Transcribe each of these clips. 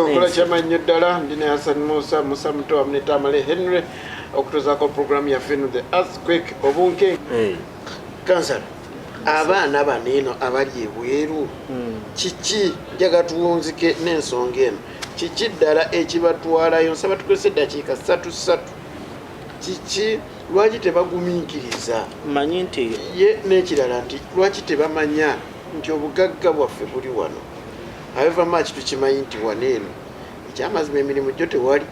kola chamanyo ddala ndine Hassan Musa muto amneta amale Henry okutozaako program ya finu the earthquake obunke kansala abaana baneno abali ebweru kiki jaga tuwunzike n'ensonga eno kiki ddala ekibatwalayo nsaba tukozesa eddakiika 3 kiki lwaki tebagumiikiriza manyi nti ye n'ekirala nti lwaki tebamanya nti obugagga bwaffe buli wano however much tukimanyi nti waneeno ekyamazima emirimu gyo tewali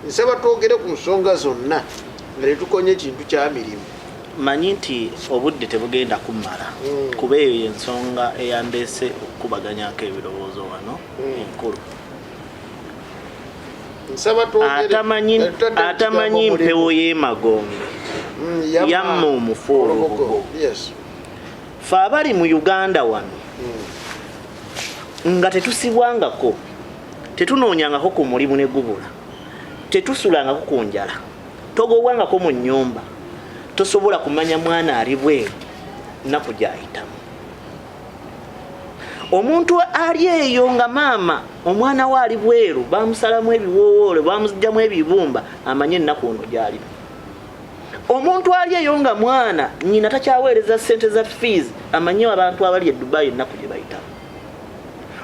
nsaba twogere ku nsonga zonna nga tetukonye ekintu kya mirimu manyi nti obudde tebugenda kumala kuba eyo y'ensonga eyambeese okukubaganyako ebirowoozo wano enkulu atamanyi mpewo y'emagombe yamma omufu olubugo fe abali mu Uganda wano nga tetusibwangako tetunoonyangako ku mulimu ne gubula tetusulangako ku njala togobwangako mu nnyumba tosobola kumanya mwana ali bweru nnaku gy'ayitamu omuntu ali eyo nga maama omwana we ali bweru bamusalamu ebiwoowoole bamuzigyamu ebibumba amanye ennaku ono gy'ali omuntu ali eyo nga mwana nnyina takyaweereza ssente za fees amanye abantu abali e Dubai ennaku gye bayitamu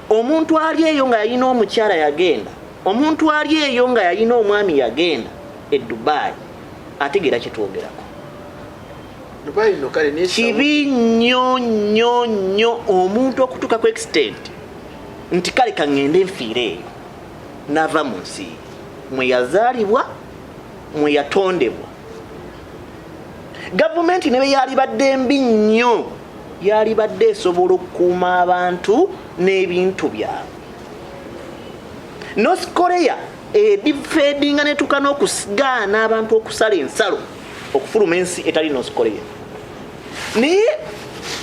omuntu ali eyo nga yalina omukyala yagenda omuntu ali eyo nga yalina omwami yagenda e Dubai ategeera kyetwogerako kibi nnyo omuntu okutuuka ku extent nti kale kaŋŋende nfiire eyo n'ava mu nsi mwe yazaalibwa mwe yatondebwa gavumenti ne bwe yalibadde mbi nnyo yalibadde esobola okukuuma abantu n'ebintu byabwe North Korea edifeedinga netuuka n'okusigaana abantu okusala ensalo okufuluma ensi etali North Korea naye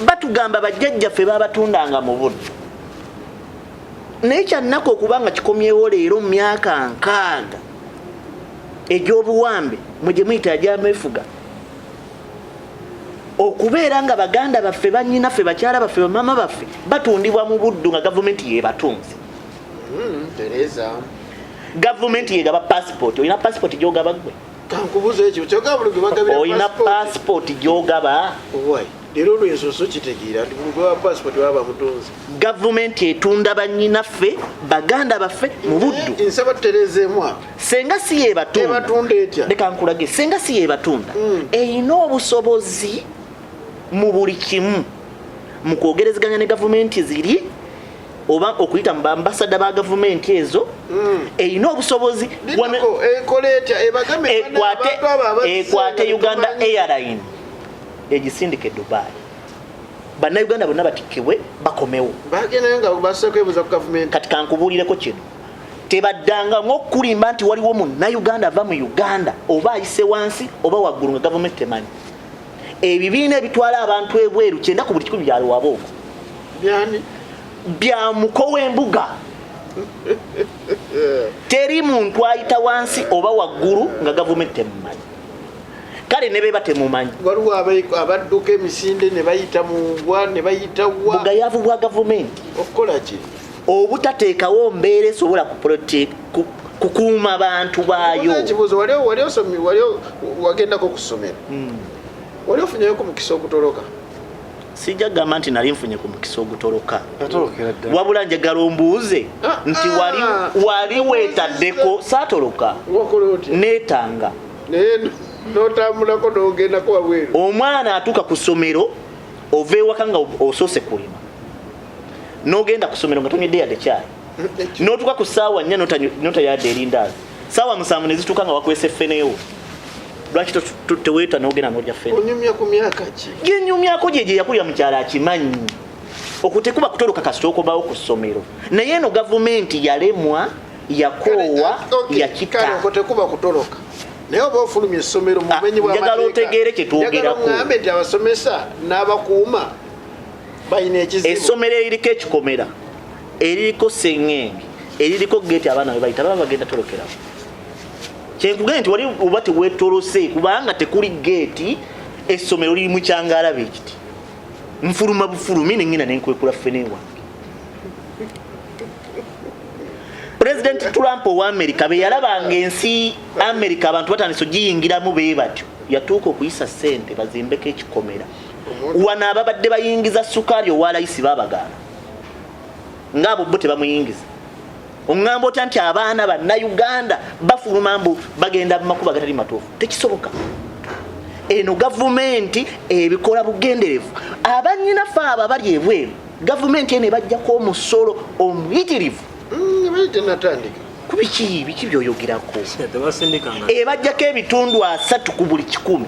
batugamba bajjajjaffe babatundanga mu budde naye kyannaku okubanga kikomyewo leero mu myaka 6 egy'obuwambe mwe gye muyita ajamefuga okubeera nga baganda baffe bannyinaffe bakyala baffe bamama baffe batundibwa mu buddu nga gavumenti yebatunze gavumenti yegaba passport olina passport gyogaba gwe kankubuza ekyo kyogaba buli gwebagabira olina passport gyogaba leero olwensoso kitegeera nti buli gwa passport baba mutunzi gavumenti etunda bannyinaffe baganda baffe mu buddu nsaba tutereezeemu senga si yebatunda etya leka nkulage senga si yebatunda eyina obusobozi mu buli kimu mu kwogerezeganya ne gavumenti ziri oba okuyita mu bambasada ba gavumenti ezo eyina obusobozi ekwate Uganda Airline egisindike Dubai bannayuganda bonna batikkibwe bakomewo kati kankubuulireko kino tebaddanga ng'okulimba nti waliwo munnayuganda ava mu Uganda oba ayise wansi oba waggulu nga gavumenti temanyi ebibiina ebitwala abantu ebweru 9 ku buli 10 byali wabooko bya mukowa embuga teri muntu ayita wansi oba waggulu nga gavumenti temumanyi kale ne beba temumanyi waliwo abadduka emisinde ne bayita mu mbwa ne bayita wa bugayavu bwa gavumenti okukola ki obutateekawo mbeera esobola kukuuma abantu baayo ekibuuzo wali wagendako ku ssomero wali ofunyeko mukisa ogutoloka sijja gamba nti nali nfunye ku mukisa ogutoloka wabula njagala ombuuze nti wali weetaddeko saatoloka neetanga n'otambulako n'ogendako wabweru omwana atuuka ku ssomero ova ewaka nga osoose kulima n'ogenda ku ssomero nga tonywedde yadde caayi n'otuuka ku ssaawa 4 notayadde erindaazi ssaawa 7 ne zituuka nga wakwese ffeneewo lwaki teweeta n'ogenda n'olya ffene onyumya ku myaka ki gyenyumyako gye yakulya mukyala akimanyi okutekuba kutoloka kasita okomawo ku ssomero naye eno gavumenti yalemwa yakoowa yakita okutekuba kutoloka naye oba ofulumya essomero mu bumenyi njagala otegeere kye twogerako ŋŋambe nti abasomesa n'abakuuma balina ekizibu essomero eririko ekikomera eririko sseŋŋenge eririko geeti abaana be bayita baba bagenda tolokerawo kyenkugende nti wali oba teweetolose kubanga tekuli geeti essomero liri mu kyangalabe ekiti nfuluma bufulumi nengina nenkwekula ffene wange President Trump wa America be yalabanga ensi America abantu batandise ogiyingiramu be batyo yatuuka okuyisa ssente bazimbeko ekikomera wana ababadde bayingiza sukali owa layisi babagaana ng'abo bo tebamuyingiza oŋŋamba otya nti abaana bannayuganda bafuluma mbu bagenda mumakuba agatali matuufu tekisoboka eno gavumenti ebikola bugenderevu abanyinaffe abo abali ebweru gavumenti eno ebajjako omusolo omuyitirivu biki byoyogerako ebajjako ebitundu 3 ku buli 100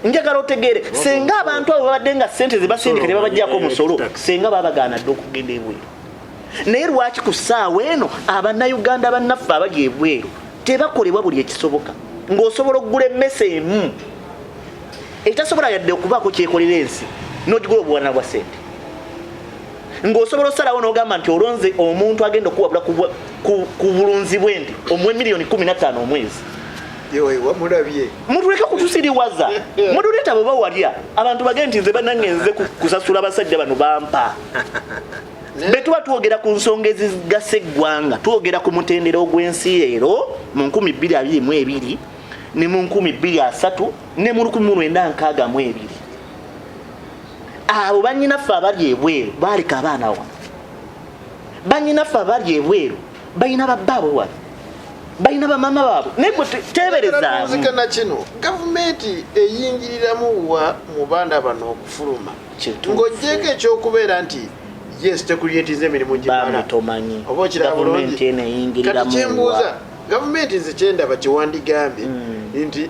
njagala otegeere senga abantu abo babadde nga ssente zebasindika ne babajjako omusolo senga babagaana dde okugenda ebweru naye lwaki ku ssaawa eno abannayuganda bannaffe abali ebweru tebakolebwa buli ekisoboka ng'osobola okugula emmese emu etasobola yadde okubaako kyekolera ensi n'ogigula obuwana bwa ssente ng'osobola osalawo n'ogamba nti olonze omuntu agenda okuwabula ku bulunzi bw'ente omuwe miliyoni 15 omwezi mutuleke kutusiriwaza mutuleeta bwe bawalya abantu bagende nti nze banange kusasula abasajja bano bampa be tuba twogera ku nsonga ezigasa eggwanga twogera ku mutendera ogw'ensi ero mu 2022 ne mu 2023 ne mu 1962 abo banyinaffe abali ebweru baaleka abaana wano banyinaffe abali ebweru balina babbaabwe wano balina bamama baabwe naye gwe teeberezaamu kino gavumenti eyingiriramu wa mu baana bano okufuluma ng'oggyeko ekyokubeera nti yes tekulyetinze emirimu gimala tomanyi gavumenti eno eyingiriramu kyembuuza gavumenti nze kyendaba kyewandigambye nti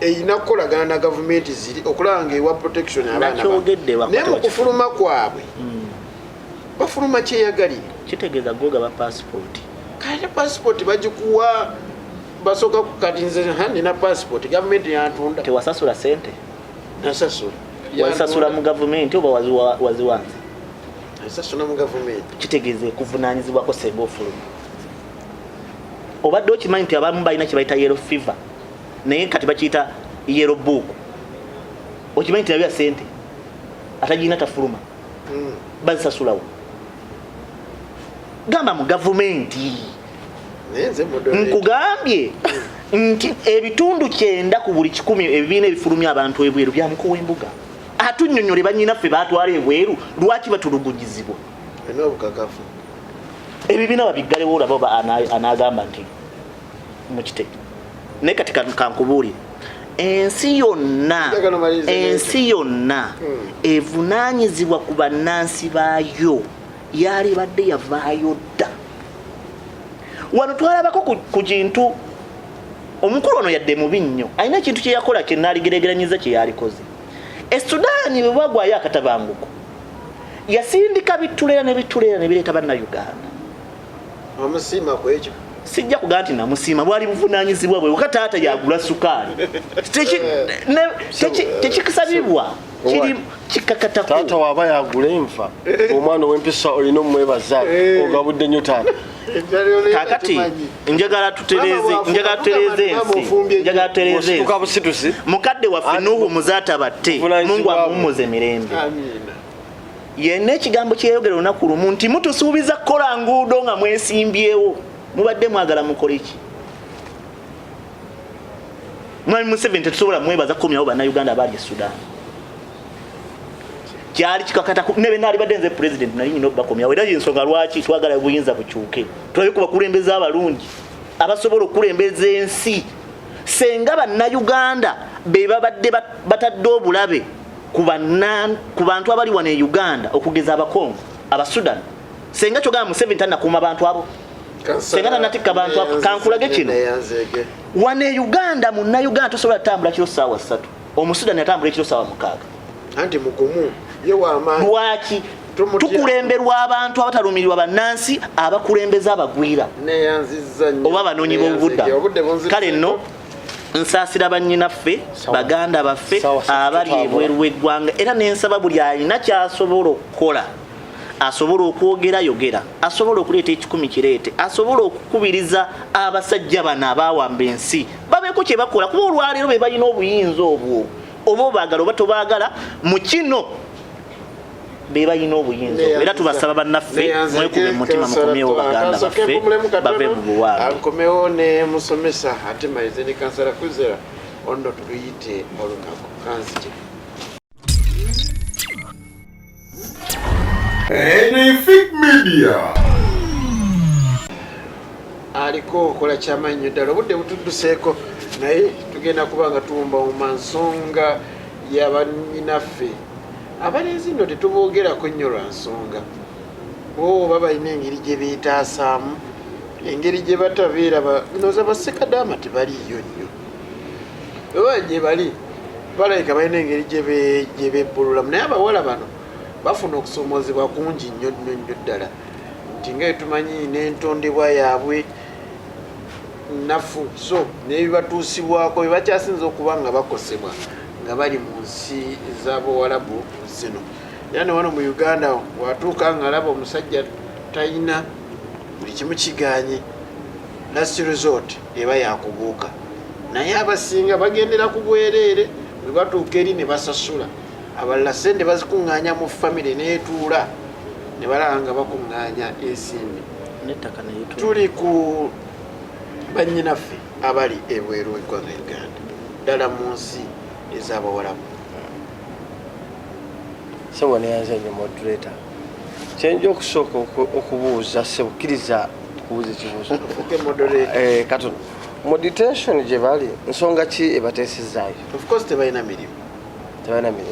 eyina kukolagana na gavumenti ziri okulanga ewa protection abaana naye mu kufuluma kwabwe bafuluma kyeyagalira kitegeeza gogaba passport kale passport bagikuwa basooka kukati nze nina passport gavumenti yantunda tewasasula sente nasasula wasasula mu gavumenti oba waziwanze asasula mu gavumenti kitegeeze kuvunaanyizibwako senga ofuluma obadde okimanyi nti abamu balina kye bayita yellow fever naye kati bakiyita yellow book okimanyi nti nabya sente atagirina tafuluma bazisasulawo gamba mu gavumenti nkugambye nti ebitundu 9 ku buli 10 ebibiina ebifulumya abantu ebweru byamukowa embuga atunnyonnyole bannyinaffe baatwala ebweru lwaki batulugujizibwa ebibiina babiggalewo olaba anaagamba nti mukite naye kati kankubuulire ensi yonna evunaanyizibwa ku bannansi baayo yali badde yavaayo dda wano twalabako ku kintu omukulu ono yadde mubi nnyo alina ekintu kye yakola kye naaligeregeranyiza kye yalikoze Sudaani bwe bagwayo akatabanguko yasindika bitulera ne bireeta bannayuganda omusiima ku ekyo sijja kugaa nti namusiima bwali buvunaanyizibwa bwe waka taata yagula sukaali tekikisabibwa kiri kikakatako taata waaba yagula enfa omwana ow'empisa olina omwebaza ogabudde nnyo taata kakati njagala tutereze ensi mukadde waffe Nuhu muzaata batte Mungu amuwummuze mirembe yenna ekigambo kyeyogera olunaku lumu nti mutusuubiza kukola nguudo nga mwesimbyewo mubadde mwagala mukole ki mwami Museveni tetusobola mwebaza kukomyawo bannayuganda abaali e Sudaani kyali kikakata nebe naali badde nze president nali nyina okubakomyawo era yensonga lwaki twagala obuyinza bukyuke tulabe ku bakulembeze abalungi abasobola okulembeza ensi senga bannayuganda be babadde batadde obulabe ku bantu abali wano e Uganda okugeza abakongo abasudan senga kyogamba Museveni tannakuuma abantu abo senga tannatikka abantu abo kankulage kino wano e Uganda munnayuganda tosobola tambula kiro ssaawa 3 omusudani atambula ekiro ssaawa 6 anti mugumu yewaamaanyi lwaki tukulemberwa abantu abatalumirirwa bannansi abakulembeza abagwira oba abanoonyi b'obuddamu kale nno nsaasira bannyinaffe baganda baffe abali ebweru w'eggwanga era n'ensaba buli alina ky'asobola okukola asobola okwogera yogera asobola okuleeta ekikumi kireete asobola okukubiriza abasajja bano abaawamba ensi babeeko kye bakola kuba olwaleero be balina obuyinza obwo oba obaagala oba tobaagala mu kino be balina obuyinza era tubasaba bannaffe mwekube mutima mukomyewo baganda baffe bave mu buwambe akomewo ne musomesa ate maize ne kansala kuzera ondo tuluyite olunaku kanzije Anyfic Media aliko okola kyamanyi ddala obudde butudduseeko naye tugenda kuba nga tuwumba mu nsonga y'abanyinaffe abalenzi nno tetuboogerako nnyo lwa nsonga baba balina engeri gye beetaasaamu engeri gye batabeera noza Bakadama tebaliyo nnyo oba gye bali balabika balina engeri gye bebbululamu naye abawala bano bafuna okusomoozebwa kungi nnyo nnyo ddala nti nga tumanyi n'entondebwa yaabwe nafu so n'ebibatuusibwako bye bakyasinza okuba nga bakosebwa nga bali mu nsi z'abawarabu zino era ne wano mu Uganda watuuka nga alaba omusajja talina buli kimu kiganye last resort eba yakubuuka naye abasinga bagendera ku bwereere bwe batuuka eri ne basasula abalala sente bazikuŋŋaanya mu famire neetuula ne balaba nga bakuŋŋaanya ensimbi tuli ku bannyinaffe abali ebweru w'eggwanga Uganda ddala mu nsi ez'abawarabu sewa neyanze nnyo moderator kyenja okusooka okubuuza sebukkiriza kubuuza ekibuuzo katono mu detention gye bali nsonga ki ebateesezaayo of course tebalina mirimu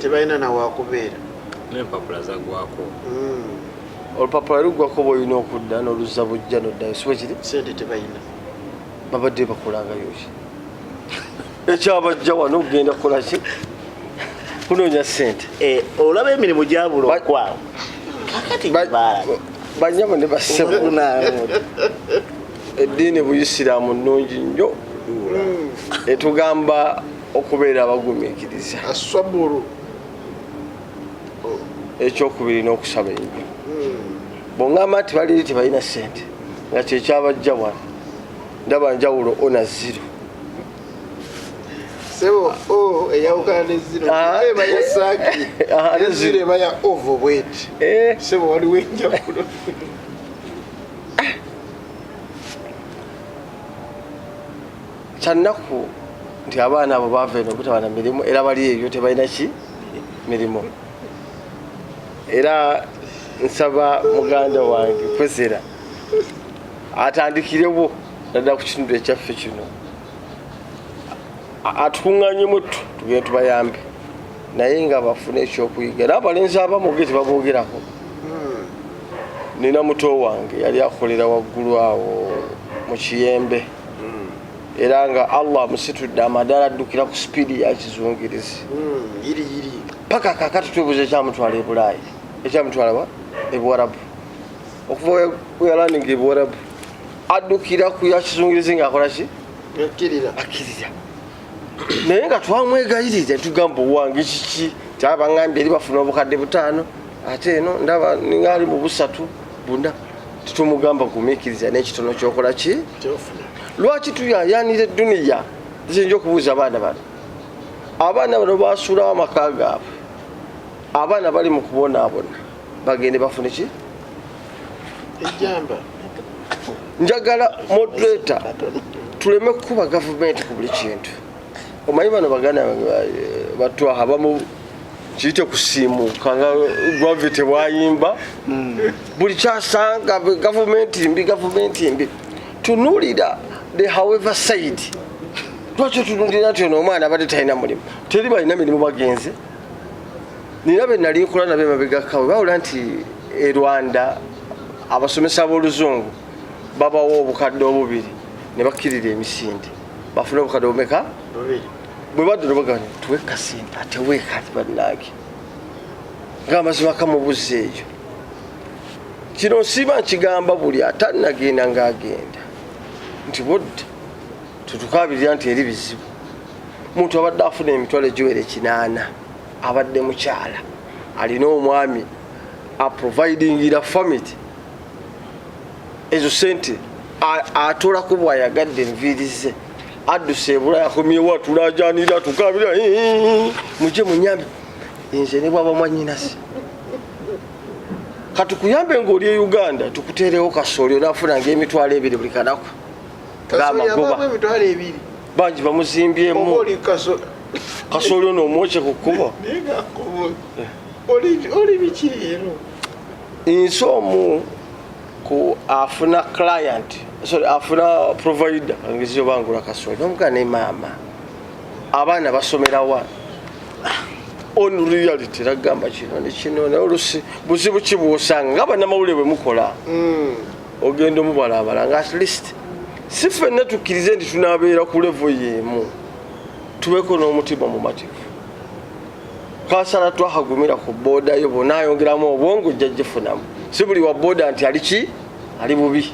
tebalina nawakubeera n'empapula zagwako olupapula luggwako bwolina okudda n'oluzza bujja noddayo siwe kiri sente tebalina babadde bakolangayo ki ekyabajja wano okugenda kukola ki kunoonya sente olaba emirimu gyabula okwawo kakati banyabo ne basebo eddiini buyisiraamu nnungi nnyo etugamba okubeera abagumiikiriza aswabulu ekyokubiri n'okusaba ennyo bw'oŋŋamba nti baliri tebalina sente nga kyekyabajja wano ndaba njawulo ona zero sebo eyawukana ne zero eba ya saaki neziro eba ya overweight sebo waliwo enjawulo kyannaku nti abaana abo baava eno butabana mirimu era bali eyo tebalina ki mirimu era nsaba muganda wange kwezera atandikirewo naddala ku kitundu ekyaffe kino atukuŋŋanyemu tugende tubayambe naye nga bafune ekyokuyiga era abalenzi abamu ge tebaboogerako nina muto wange yali akolera waggulu awo mu kiyembe era nga Allah amusitudde amadaala addukira ku sipiidi ya kizungirizi paka kakati twebuuza ekyamutwala e Bulaayi ekyamutwala wa ebuwarabu okuva weyalaninga ebuwarabu addukira ku ya kizungirizi ng'akola ki akkirira naye nga twamwegayirira tugamba owange kiki tyabaŋŋambye eri bafuna obukadde 5 ate eno ndaba ningali mu 3 4 tetumugamba gumiikiriza n'ekitono kyokola ki lwaki tuyayanira edduniya ziyinza okubuuza abaana bano basuulawo amaka gaabwe abaana bali mu kubonaabona bagende bafune ki ejjamba njagala moderator tuleme kukuba gavumenti ku buli kintu omanyi bano baganda batwaha bamu kiyite kusiimuuka nga gravity bwayimba buli kyasanga gavumenti mbi tunuulira the however side lwaki tunulira nti ono omwana abadde talina mulimu teri balina mirimu bagenze nina be nali nkola nabe mabegakawe bawula nti e Rwanda abasomesa b'oluzungu babawo obukadde 2 ne bakkirira emisinde bafune obukadde omeka bwe badde nobaganya tuwe kasente ate weekati bannange ng'amazima kamubuza eyo kino nsiiba nkigamba buli atannagenda ng'agenda nti budde tutukabirira nti eri bizibu muntu abadde afuna emitwalo egiwera 8 abadde mukyala alina omwami aprovidingira family ezo sente atolako bwayagadde enviiri ze adduse ebula yakomyewo atulajanira tukabira mujje munyambe nze ne bwaba mwanyinasi katukuyambe ng'oli e Uganda tukuteerewo kasooli onaafunanga emitwalo 2 buli kanaku ng'amagoba bangi bamuzimbyemu kasooli ono omwokye ku kkubo oli biki ero nsi omu ku afuna client afuna provider angizio bangula kasooli n'omugana ne maama abaana basomera wa on reality ragamba kino ne kino naye olusi buzibu ki bw'osanga nga bannamawulire bwe mukola ogenda omubalabala nga at least si ffenna tukkirize nti tunaabeera ku levo y'emu tubeeko n'omutima mumativu kansala twahagumira ku booda yo bonna ayongeramu obwongo ojja gifunamu si buli wa booda nti ali bubi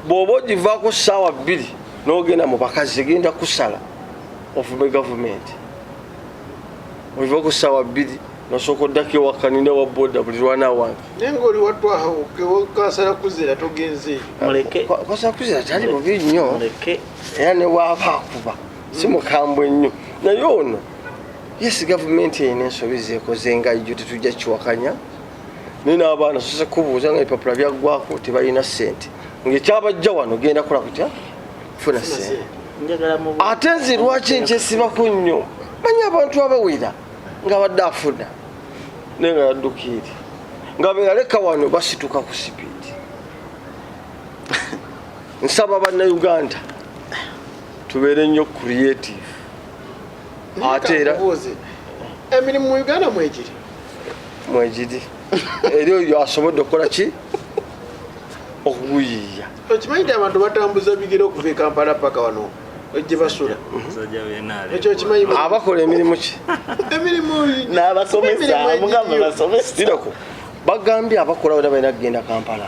bw'oba ogivaako ssaawa 2 n'ogenda mu bakazi genda kusala ofume gavumenti ogivaako ssaawa 2 nosooka oddako ewakanina wa booda buli lwana wange naye ng'oli watwahawo kansala kuzira togenze kansala kuzira tali bubi nnyo era ne waaba akuba si mukambwe nnyo naye ono yes gavumenti erina ensobi zeekoze nga ijjo tetujja kiwakanya naye n'abaana sose kubuuza nga ebipapula byaggwako tebalina ssente ng'ekyabajja wano genda kola kutya funa ssente ate nze lwaki nkyesibaku nnyo manyi abantu abawera nga badde afuna naye nga yaddukiiri nga beyaleka wano basituka ku sipiidi nsaba bannayuganda tubeere nnyo creative ate era emirimu mu Uganda mwegiri eri oyo asobodde okukola ki okuguyiiya okimanyi nti abantu batambuza bigere okuva e Kampala paka wano gye basula ekyo kimanyi abakola emirimu ki n'abasomesako bagambye abakola wena balina kugenda Kampala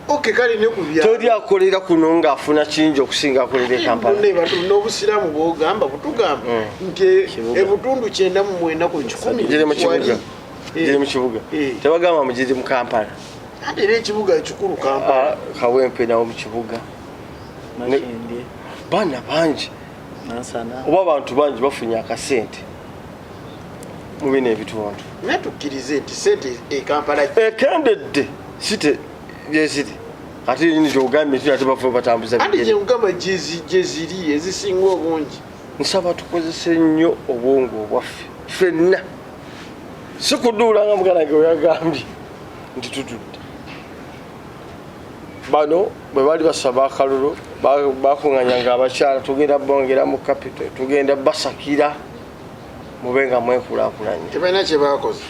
kale ne kubya tori akolera kuno ng'afuna kingi okusinga akolera e Kampala n'obusiraamu bwogamba butugamba nti ebitundu 9 ku 10 giri mu kibuga tebagamba mugiri mu Kampala ate era ekibuga ekikulu Kampala kawempe nawo mu kibuga baana bangi oba abantu bangi bafunye akasente mu bino ebitundu naye tukkirize nti sente e Kampala ekendedde site gyeziri ate nini gyogambye nti ate bafuba batambuza ate gyengamba gyeziri ezisinga obungi nsaba tukozese nnyo obwongo obwaffe ffenna si kuduulanga mugana ge weyagambye nti tutudde bano bwe bali basaba akalulu bakuŋŋanyanga abakyala tugenda bongera mu capital tugenda basakira mube nga mwekulaakulanye tebalina kye baakoze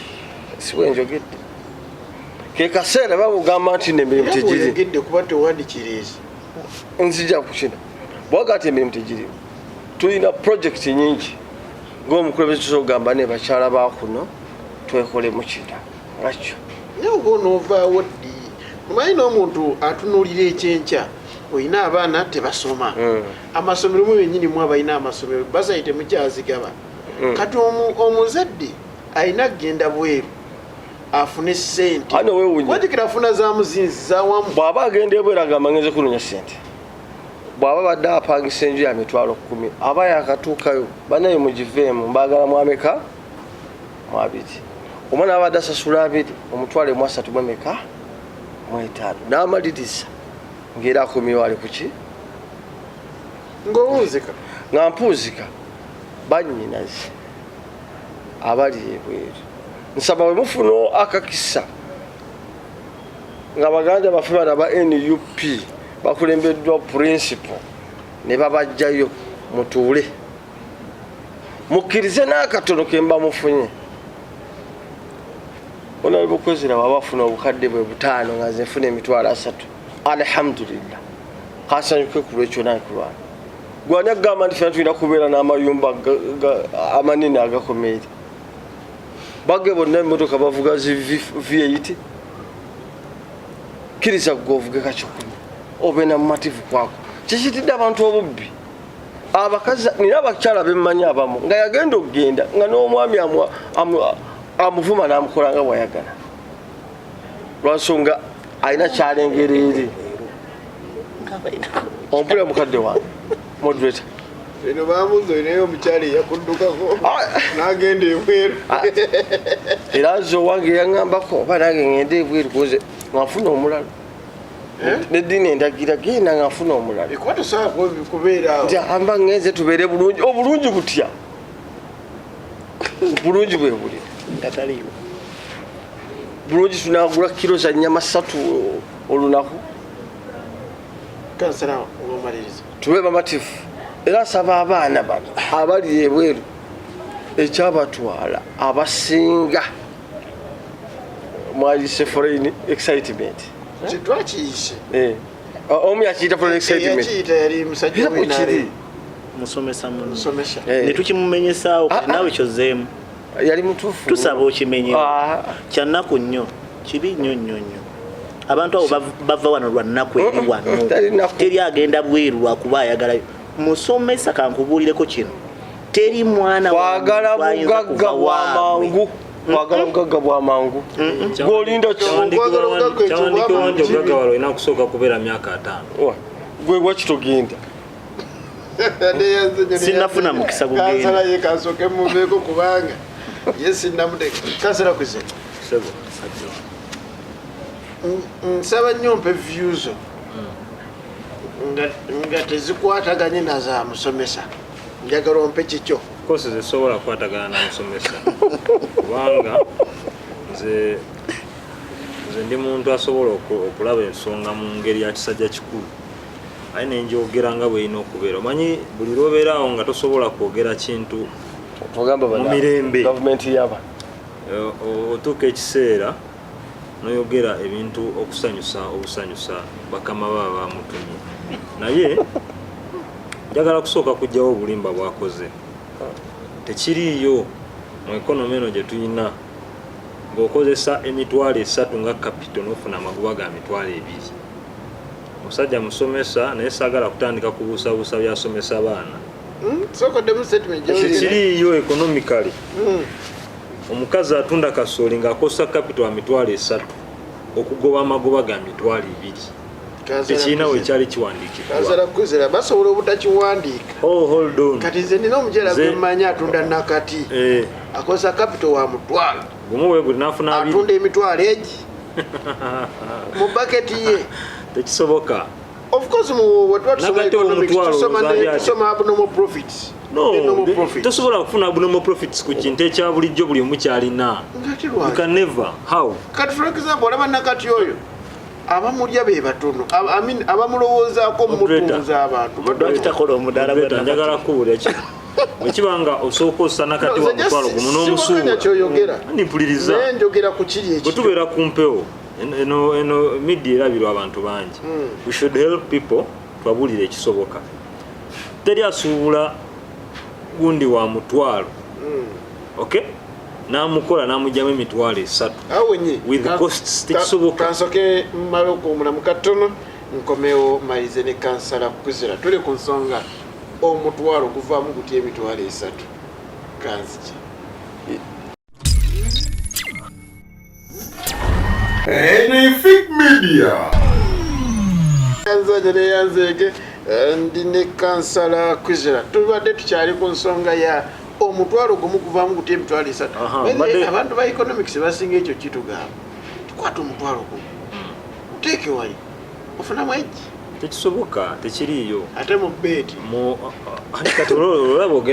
si bwe njogedde ke kaseera babugamba nti n'emirimu tegiri kuba tewandikiriza nzija ku kino bwaga nti emirimu tegirimu tulina projekiti nyingi ng'omukulembeze tusogamba ne bakyala bakuno twekolemu kino nakyo naye oba onoovaawo ddi omanyi n'omuntu atunuulira ekyenkya olina abaana tebasoma amasomero mu bennyini mu abalina amasomero basayi temukyazigaba kati omuzadde alina kgenda bweru afune ssente wajikira afuna zamuzinziza wamu bw'aba agenda ebweru agamba ngenze kunonya ssente bw'aba badde apangisa enju ya mitwalo 10 aba yakatuukayo banaye mugiveemu mbaagala mwameka mu 2 omwana abadde asasula 2 omutwalo 3 mwemeka mu 5 n'amaliriza ng'era akomyewo ali kuki ng'owunzika nga mpuuzika bannyinaze abali ebweru nsaba bwe mufuna akakisa nga baganda baffe bana ba NUP bakulembeddwa principal ne babajjayo mutuule mukkirize n'akatono ke mba mufunye ona bwe bukozera baba bafuna obukadde bwe 5 nga nze nfuna emitwalo 3 alhamdulillah kasanyuke ku lwekyo nankulwana gwani agamba nti fena tulina kubeera n'amayumba amanene agakomeere bage bonna emmotoka bavuga zi V8 kkiriza gwovuge kacukumi obeera mumativu kwako kikitidde abantu obubbi abakazi nina abakyala bemmanyi abamu nga yagenda okugenda nga n'omwami amuvuma n'amukola nga bwayagala lwansonga alina kyalengera eri ompulira mukadde wange moderator eno bamuzo nayo omukyali yakuddukako n'agenda ebweru era zo wange yaŋŋambako oba nange ŋŋende ebweru koze ng'afuna omulala neddiini endagira genda ng'afuna omulala ekuba tosobola kubeeraawo nti amba ŋŋenze tubeere bulungi obulungi butya bulungi bwe buli tataliiwo bulungi tunagula kilo za nnyama 3 olunaku kansala omaliriza tube bamatifu era asaba abaana bano abali ebweru ekyabatwala abasinga mwayise foreign excitement kitwakiyise omu yakiyita foreign excitement yakiyita yali musajja w'inaale musomesa muno musomesa ne tukimumenyesaawo kati naawe kyozeemu yali mutuufu tusaba okimenye kyannaku nnyo kibi nnyo nnyo nnyo abantu abo bava wano lwa nnaku eri wano teri agenda bweru lwakuba ayagalayo musomesa kankubuulireko kino teri mwana kwagala bugagga bwamangu kwagala bugagga bwamangu gwolinda kyawandikibwa nti obugagga wala olina kusooka kubeera myaka 5 gwe wakitogenda sinnafuna mukisa kansala ye kansooke muveeko kubanga ye sinnamuteka kansala kuze nsaba nnyo mpe views nga tezikwataganye na za musomesa njagala ompe kikyo kosi zisobola kukwatagana na musomesa kubanga nze ndi muntu asobola okulaba ensonga mu ngeri ya kisajja kikulu aye nenjogera nga bwelina okubeera omanyi buli lwobeeraawo nga tosobola kwogera kintu mu mirembe otuuka ekiseera noyogera ebintu okusanyusa obusanyusa bakama baba bamutumye naye njagala kusooka kujjawo obulimba bwakoze tekiriiyo mu ekonomi eno gye tuyina ng'okozesa emitwalo 3 nga kapito n'ofuna amagoba ga mitwalo 2 musajja musomesa naye saagala kutandika kubuusabuusa byasomesa baana tekiriiyo economically omukazi atunda kasooli ng'akozesa kapito wa mitwalo 3 okugoba amagoba ga mitwalo 2 tekirina wekyali kiwandiikibwa basobola obutakiwandiika hold on kati nze nina omukyala gwemmanyi atunda nakati akozesa kapito wa mutwalo gumu weguli nafuna atunda emitwalo egi mu baketi ye tekisoboka of course wetwa tusoma abnormal profits tosobola kufuna abnormal profits ku kintu ekya bulijjo buli omu kyalina you can never how kati for example olaba nakati oyo abamulya be batono abamulowoozaako mumutunza abantu njagala kubuulira ki bwekibanga osooka ossa nakati wa mutwalo gumu n'omusuula ndipuliriza njogera ku kiri bwe tubeera ku mpewo eno media erabirwa abantu bangi we should help people twabuulira ekisoboka teri asuubula gundi wa mutwalo okay namukola namugyamu emitwalo 3 with costs tekisoboka kansoke mmale okumulamu katono nkomewo malize ne kansala kuzira tuli ku nsonga omutwalo guvaamu gutya emitwalo 3 kanziki Ebitundu Media. Kanzajere yanzege ndi ne kansala kuzira tubadde tukyali ku nsonga ya omutwalo gumu kuvaamu gutya emitwalo 3 abantu ba economics basinga ekyo kitugamba tukwata omutwalo gumu uteeke wali ofunamu egi tekisoboka tekiriiyo ate mu beti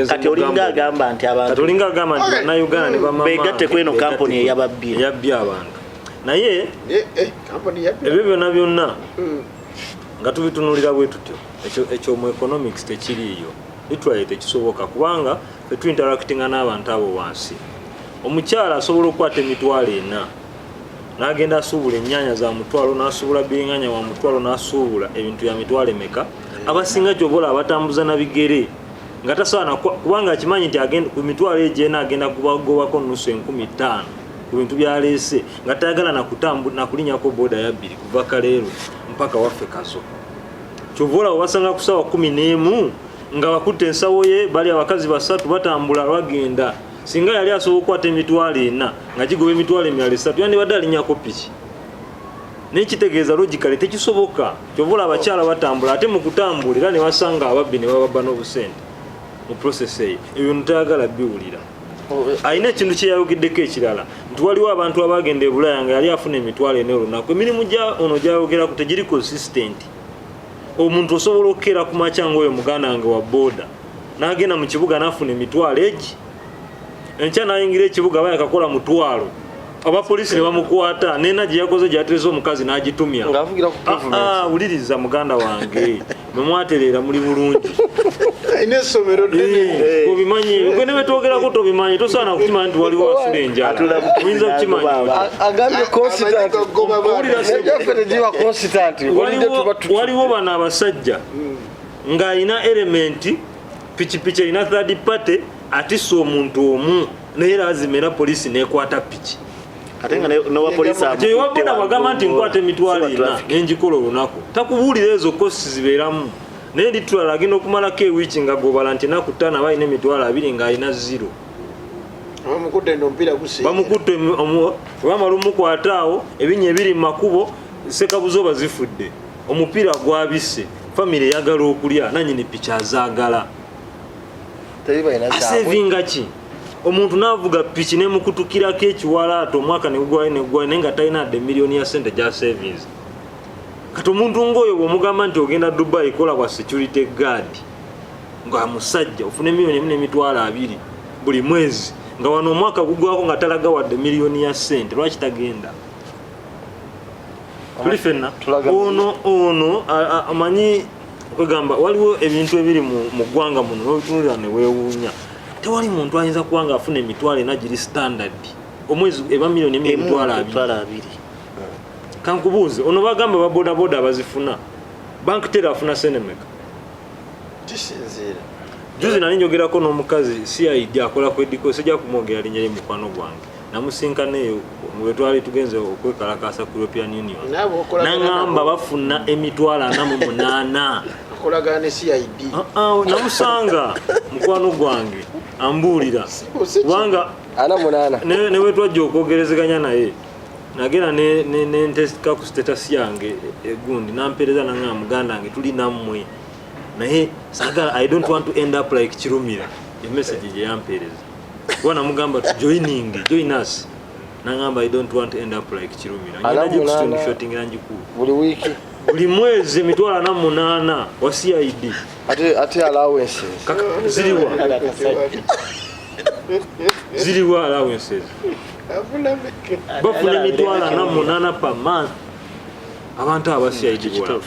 kati olinga agamba nti bannayuganda ne bamama begatte kweno kampuni eyabbye abantu naye ebyo byonna byonna nga tubitunulira bwe tutyo ekyo mu economics tekiriiyo literally tekisoboka kubanga fetuinteractinga n'abantu abo wansi omukyala asobola okukwata emitwalo 4 n'agenda asuubula ennyaanya za mutwalo n'asuubula biriŋŋanya wa mutwalo n'asuubula ebintu bya mitwalo emeka abasinga kyobola abatambuza na bigere nga tasaana kubanga akimanyi nti ku mitwalo egyena agenda kubagobako nusu 15,000 ku bintu byaleese nga tayagala nakulinnyako booda ya 2 kuva kaleero mpaka waffe kazo kyobola obasanga ku ssaawa 11 nga bakutte ensawo ye bali abakazi 3 batambula bagenda singa yali asobola okukwata emitwalo 4 nga kigoba emitwalo 300 yandibadde alinnyako piki nekitegeeza logically tekisoboka kyobola abakyala batambula ate mu kutambulira ne basanga ababbi ne bababba n'obusente mu process eyo ebyo ntayagala biwulira. Alina ekintu kyeyayogeddeko ekirala nti waliwo abantu abagenda e Bulaya nga yali afuna emitwalo ene olunaku. Emirimu ono gyayogeraku tegiri consistent. Omuntu osobola okukera ku makya ng'oyo muganda wange wa booda n'agenda mu kibuga n'afuna emitwalo egi, enkya n'ayingira ekibuga bayakakola mutwalo, abapoliisi ne bamukwata nena gye yakoze gyatereza omukazi n'agitumya. Wuliriza muganda wange memwaterera muli bulungi obimanyi gwe ne betwogerako tobimanyi tosaana kukimanyi nti waliwo asula enjala oyinza kukimanyi waliwo bano abasajja ng'alina elementi pikipiki erina third party atissa omuntu omu naye lazima poliisi nekwata piki ate nga n'abapoliisi wabona bagamba nti nkwata emitwalo ena nenjikola olunaku takubuulira ezo kosi zibeeramu naye litwala agenda okumalako ewiiki nga gobala nti enaku ttaano aba alina emitwalo 2 ng'alina 0 bamukutte bamala omukwata awo ebinya ebiri mu makubo sekabuzo bazifudde omupiira gwabisse famire eyagala okulya nanyini piki azaagala asevinga ki omuntu n'avuga piki nemukutukirako ekiwalaato omwaka negugwayo naye nga talina adde miliyoni ya sente gya savings. Kati omuntu ng'oyo bw'omugamba nti ogenda Dubai kola kwa security guard nga musajja ofune miliyoni 2 buli mwezi nga wano omwaka gugwako nga talaga wadde miliyoni ya sente lwaki tagenda? Tuli fenna ono amanyi kwegamba waliwo ebintu ebiri mu ggwanga muno n'obitunulira ne weewuunya. Tewali muntu ayinza kuba nga afuna emitwalo ena giri standard omwezi eba miliyoni 2. Kankubuuze ono bagamba babodaboda abazifuna bank tera afuna senemeka kisinziira. Juzi nali njogerako n'omukazi CID akola ku ediko sejja kumwogera linnya mukwano gwange namusinkana eyo mwe twali tugenze okwekalakasa ku European Union nangamba bafuna emitwalo 48 akolagana ne CID namusanga mukwano gwange ambuulira kubanga ana munana ne wetwajja okwogerezeganya naye nagenda ne ntesika ku status yange egundi nampereza nanga muganda wange tuli nammwe naye sagala I don't want to end up like Kirumira the message je yampereza wana mugamba to join us nangamba I don't want to end up like Kirumira ngenda jukustoni shooting ranjiku buli wiki buli mwezi emitwalo 8 wa CID ate allowance ziriwa allowances bafuna emitwalo 8 per month abantu aba CID bwala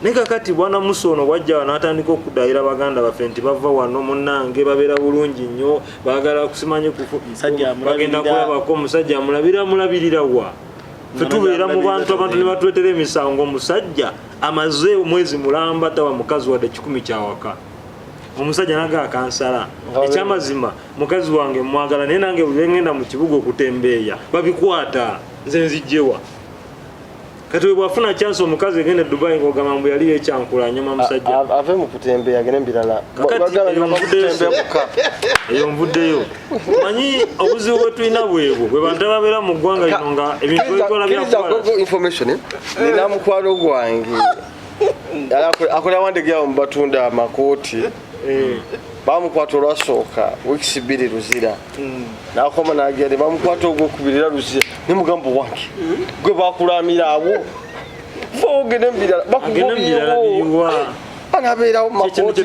neka kati bwana Musono wajja n'atandika okudayira baganda baffe nti bava wano munnange babeera bulungi nnyo baagala kusimanye bagenda kulabako omusajja amulabirira wa ffe tubeera mu abantu ne batwetera emisango omusajja amaze omwezi mulamba tawa mukazi wadde 10 kyawaka omusajja naga akansala ekyamazima mukazi wange mwagala naye nange buli ngenda mu kibuga okutembeeya babikwata nze nzijjewa kati we bwafuna chance omukazi egenda Dubai ng'ogamba mbu yali ekyankula nyuma musajja ave mu kutembeeya agende mbirala eyo nvuddeyo manyi obuzibu bwe tulina bwebwo bwe bantu ababeera mu ggwanga lino nga ebintu bikola byakola information nina mukwano gwange akola wandegeawo mu batunda amakooti bamukwata olwasooka weeks 2 luzira nakoma nagende bamukwata ogwokubirira luzira nemugamba wange gwe bakulamira awo fogende mbirala bakugobiwa anabeerawo mumakooti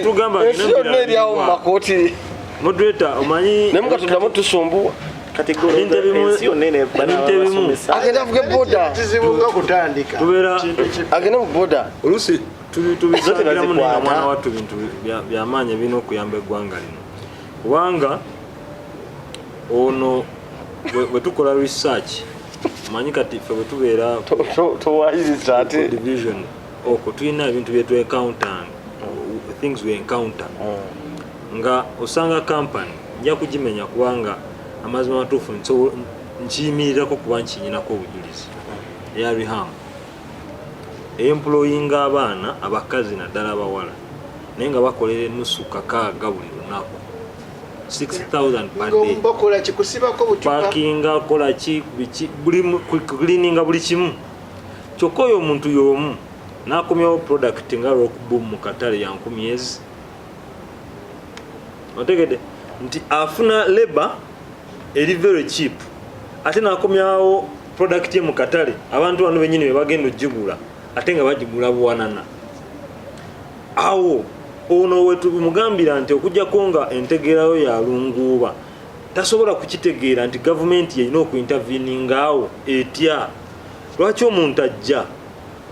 esiyonna eryawo mumakooti moderator omanyi nemukatondamu tusumbuwa agenda avuga eboda tubeera agenda mu boda olusi tubizagiramu nenga mwana wattu bintu byamaanyi ebirina okuyamba eggwanga lino kubanga ono bwe tukola research manyi kati ffe bwe tubeera towayiriza ate division okwo tulina ebintu byetu encounter things we encounter nga osanga company nja kugimenya kubanga amazima matuufu nkiyimirirako kuba nkinyinako obujulizi eya reham employing abaana abakazi naddala abawala naye nga bakolera enusu 6 buli lunaku 6,000 per day bakola kikusibako buchupa parkinga kola ki buli cleaninga buli kimu kyokka oyo omuntu y'omu n'akomyawo product nga rock boom mu katale ya 10 years otegede nti afuna labor eri very cheap ate nakomyawo product ye mu katale abantu bano benyini bagenda ogigula ate nga bagigula buwanana awo ono wetubimugambira nti okujjako nga entegerayo yalunguuba tasobola kukitegeera nti gavumenti yeyina okuinterveningaawo etya lwaki omuntu ajja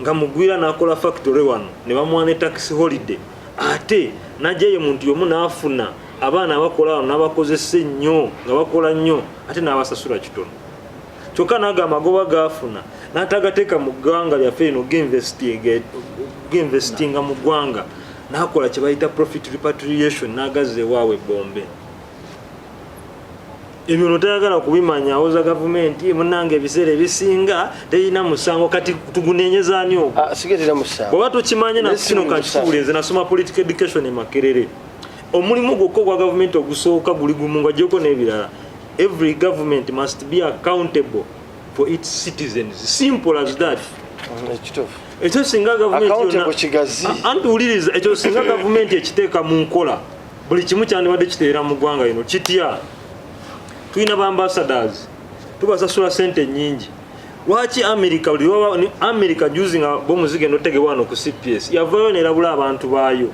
nga mugwira nakola factory wano ne bamuwa ne tax holiday ate najjayo muntu yomu naafuna abaana abakola wano n'abakozesa ennyo nga bakola nnyo ate n'abasasula kitono kyokka naga amagoba gaafuna n'atagateeka mu ggwanga lyaffe lino geinvestinga mu ggwanga n'akola kye bayita profit repatriation n'agazza ewaawe Bombe. Ebyo notayagala kubimanya oza gavumenti munange ebiseera ebisinga teyina musango kati tugunenyeza ani okwo sigetera musango bwaba tukimanye na kino kakikubulenze nasoma political education e Makerere omulimu gwokko gwa gavumenti ogusooka guli gumu nga gyeko n'ebirala every government must be accountable for its citizens simple as that ekyo singa gavumenti antuwuliriza ekyo singa gavumenti ekiteeka mu nkola buli kimu kyandibadde kiteera mu ggwanga lino kitya tuyina ba ambassadors tubasasula sente nyingi lwaki America juzi nga bomuzigendo otegebwa wano ku CPS yavayo nerabula abantu baayo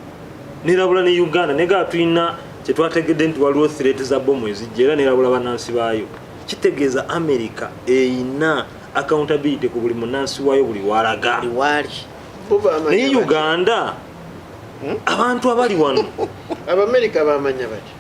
nerabula ne Uganda nega tuyina kyetwategedde nti waliwo threat za bomu ezijja era nerabula bannansi baayo kitegeeza America eyina accountability ku buli munnansi waayo buli walaga ne Uganda abantu abali wano Abamerica bamanya bati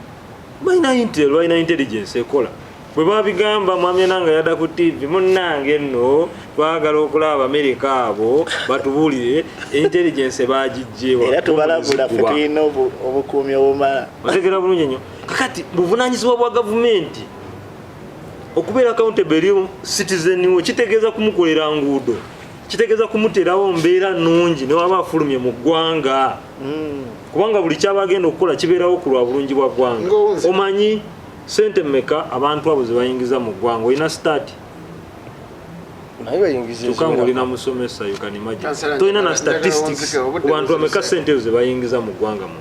balina intelligence ekola bwe babigamba mwamye nanga yadda ku TV munnange nno twagala okulaba America abo batubuulire intelligence bagijjewa era tubalabula ffe tulina obukuumi obumala bategera bulungi nnyo kakati buvunaanyizibwa bwa gavumenti okubeera accountable eri citizen we kitegeeza kumukolera nguudo kitegeeza kumuterawo mbeera nnungi ne waba afulumye mu ggwanga kubanga buli kyabagenda okukola kibeerawo ku lwa bulungi bwa ggwanga omanyi sente mmeka abantu abo ze bayingiza mu ggwanga olina start tukanga olina musomesa you can imagine tolina na statistics ku bantu bameka sente ezo ze bayingiza mu ggwanga mu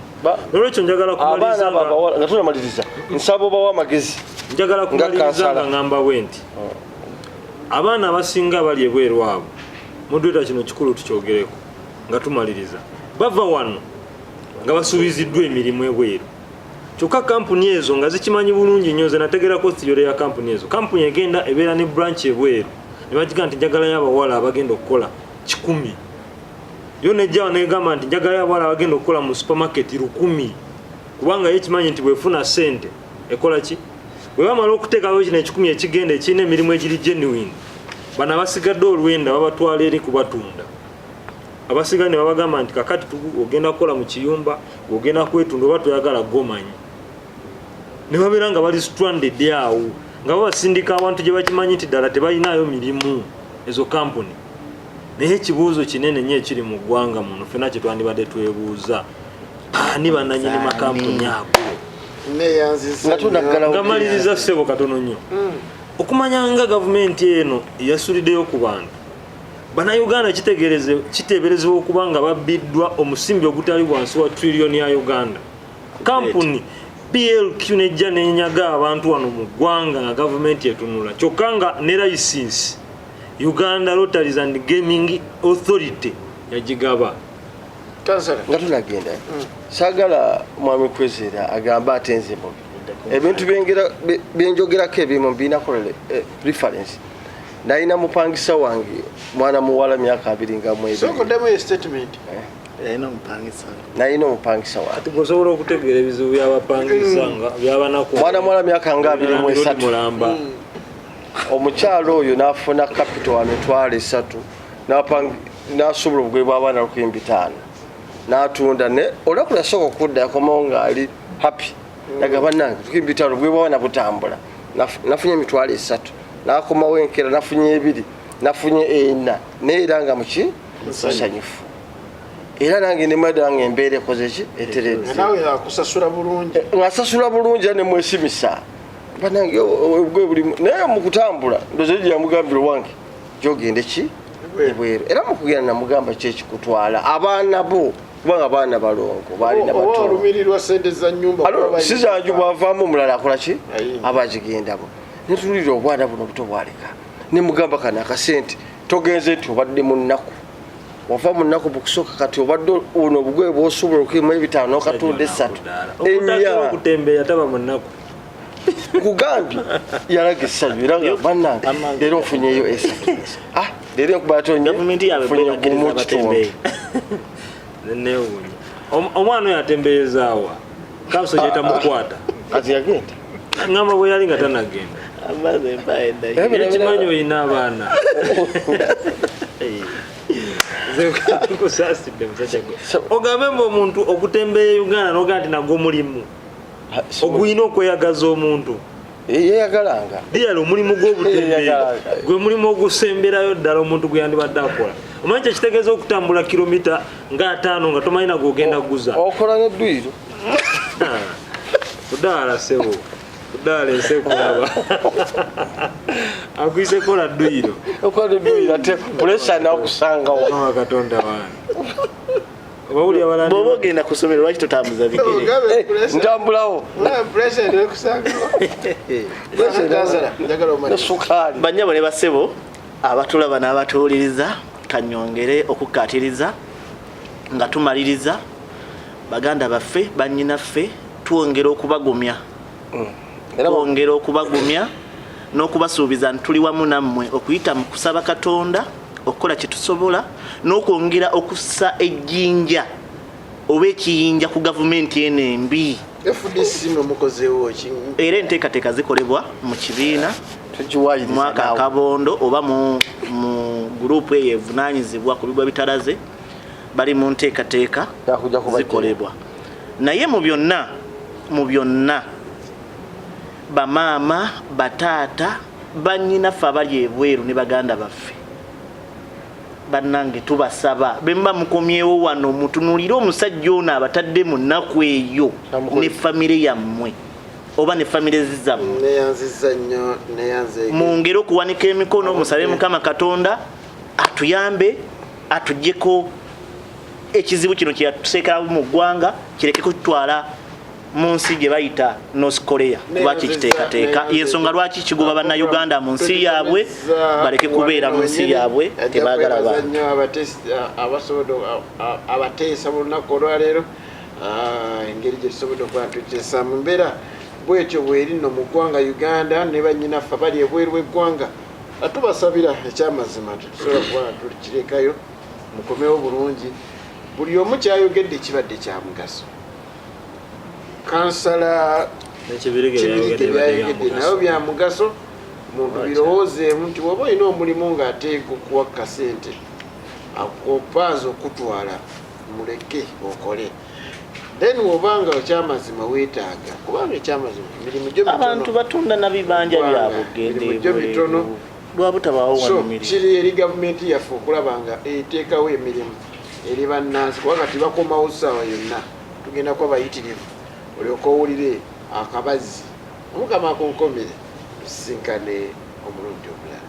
nolwekyo njagala kumaliriza nsaba obawa amagezi njagala kumaliriza nga ngamba bwe nti abaana abasinga bali ebweru abo mudweta kino kikulu tukyogereko nga tumaliriza bava wano nga basuubiziddwa emirimu ebweru kyokka kampuni ezo nga zikimanyi bulungi nnyo ze nategerako theory ya kampuni ezo kampuni egenda ebeera ne branch ebweru ne bagiga nti njagalayo abawala abagenda okukola 100 yo nejjawa negamba nti njagalayo abawala abagenda okukola mu supermarket 100 kubanga ye kimanyi nti bwefuna sente ekola ki bwe bamala okuteekawo kino 10 ekigenda ekirina emirimu egiri genuine bano abasigadde olwenda babatwala eri kubatunda abasigadde ne babagamba nti kakati ogenda kukola mu kiyumba ogenda kwetunda oba toyagala gomanyi ne babeera nga bali stranded awo nga babasindika abantu gye bakimanyi nti ddala tebalinayo mirimu ezo kampuni naye ekibuuzo kinene nnyo ekiri mu ggwanga muno ffena kye twandibadde twebuuza ani bannannyini makampuni ago ngamaliriza ssebo katono nnyo okumanya nga gavumenti eno yasuliddeyo ku bantu bannayuganda kiteeberezebwa okuba nga babbiddwa omusimbi ogutali wansi wa triliyoni ya Uganda kampuni PLQ nejja nenyaga abantu wano mu ggwanga nga gavumenti etunula kyokka nga ne license Uganda Lotteries and Gaming Authority yagigaba nga tunagenda saagala mwami kwezera agamba ate nze mubi ebintu byenjogerako ebimu mbinakolere reference nalina mupangisa wange mwana muwala myaka 2 nga mwezi nalina omupangisa wange osobola okutegeera ebizibu byabapangisa nga byabanaku mwana muwala myaka nga 23 omukyalo oyo n'afuna capital wa mitwalo 3 n'asobola obugwe bw'abaana 5 n'atunda ne olwakula soko okudda yakomawo ng'ali happy nagamba nange tukimbitalo bwe bwana butambula nafunye emitwalo 3 nakomawo enkera nafunye 2 nafunye 4 neera nga muki musanyufu era nange ne madange embeere kozeki etereze nawe akusasula bulungi ngasasula bulungi ne mwesimisa banange obwe buli naye mu kutambula ndozeji yamugambira wange jogende ki ebweru era mu kugenda namugamba kye kikutwala abaana bo kubanga baana balongo balina batono olumirirwa sente za nyumba sizanju bwavaamu omulala akola ki abagigendamo netulira obwana buno buto bwaleka nemugamba kana akasente togenze nti obadde mu nnaku wava mu nnaku bukusooka kati obadde ono obugwe bwosobola okuyimu 5 okatunda 3 okutembeera taba mu nnaku kugambye yalaga essanyu era nga bannange leero ofunyeyo 3 leero enkubatonye funye gumu kitundu newunya omwana oyo atemberezaawa kabuso gyetamukwata kati yagenda ngamba bwe yali nga tanagenda ekimanyi oyina abaana nkusaasidde musajjago ogambe mbe omuntu okutembeera Uganda nogaa nti nagwo mulimu ogwina okweyagaza omuntu yeyagalanga diyala omulimu gw'obutembeera gwe mulimu ogusemberayo ddala omuntu gwe yandibadde akola omanyi kyekitegeeza okutambula kilomita nga 5 nga tomanyi nagwe ogenda kuguza okola nedduyiro kudaala sebo kudaala ensekulaba akwisekola dduyiro okola nedduyiro ate pulesa nakusangawo katonda wange obawuli abalandi boba ogenda kusomera lwaki totambuza bigere ntambulawo sukaali banyabo ne basebo abatulaba n'abatuwuliriza kanyongere okukatiriza nga tumaliriza baganda baffe bannyinaffe twongera okubagumya twongera okubagumya n'okubasuubiza nti tuli wamu nammwe okuyita mu kusaba Katonda okukola kye tusobola n'okwongera okussa ejjinja oba ekiyinja ku gavumenti eno embi era enteekateeka zikolebwa mu kibiina mwaka kabondo oba mu gurupu eyo evunaanyizibwa ku bigwa bitalaze bali mu nteekateeka zikolebwa naye mu byonna bamaama bataata bannyinaffe abali ebweru ne baganda baffe bannange tubasaba bemba mukomyewo wano mutunulire omusajja ono abatadde mu nnaku eyo ne famire yammwe oba ne famire zizammwe mwongere okuwanika emikono musabe Mukama Katonda atuyambe atuggyeko ekizibu kino kyeyatuseekerawo mu ggwanga kireke kutwala mu nsi gye bayita North Korea lwaki kiteekateeka yensonga lwaki kigoba bannayuganda mu nsi yaabwe baleke kubeera mu nsi yaabwe tebaagala bantu abateesa mu lunaku olwaleero engeri gye tusobodde okuba tuteesa mu mbeera bwetyo bweri nno mu ggwanga Uganda ne bannyinaffe bali ebweru w'eggwanga atubasabira ekyamazima tetusobola kuba tukirekayo mukomewo bulungi buli omu kyayogedde kibadde kya mugaso kansala kibirige byayogedde nayo bya mugaso muntu birowoozeemu nti woba olina omulimu ng'ateeka okuwa kasente akopaaza okutwala muleke okole then wobanga ekyamazima weetaaga kubanga ekyamazima emirimu gyo abantu batunda nabibanja byabwe gyo bitono lwabutabaawo wano kiri eri gavumenti yaffe okulaba nga eteekawo emirimu eri bannansi kuba kati bakomawo ssaawa yonna tugenda kuba bayitirivu olyoka owulire akabazi omukama akonkomere tusinkane omulundi omulala.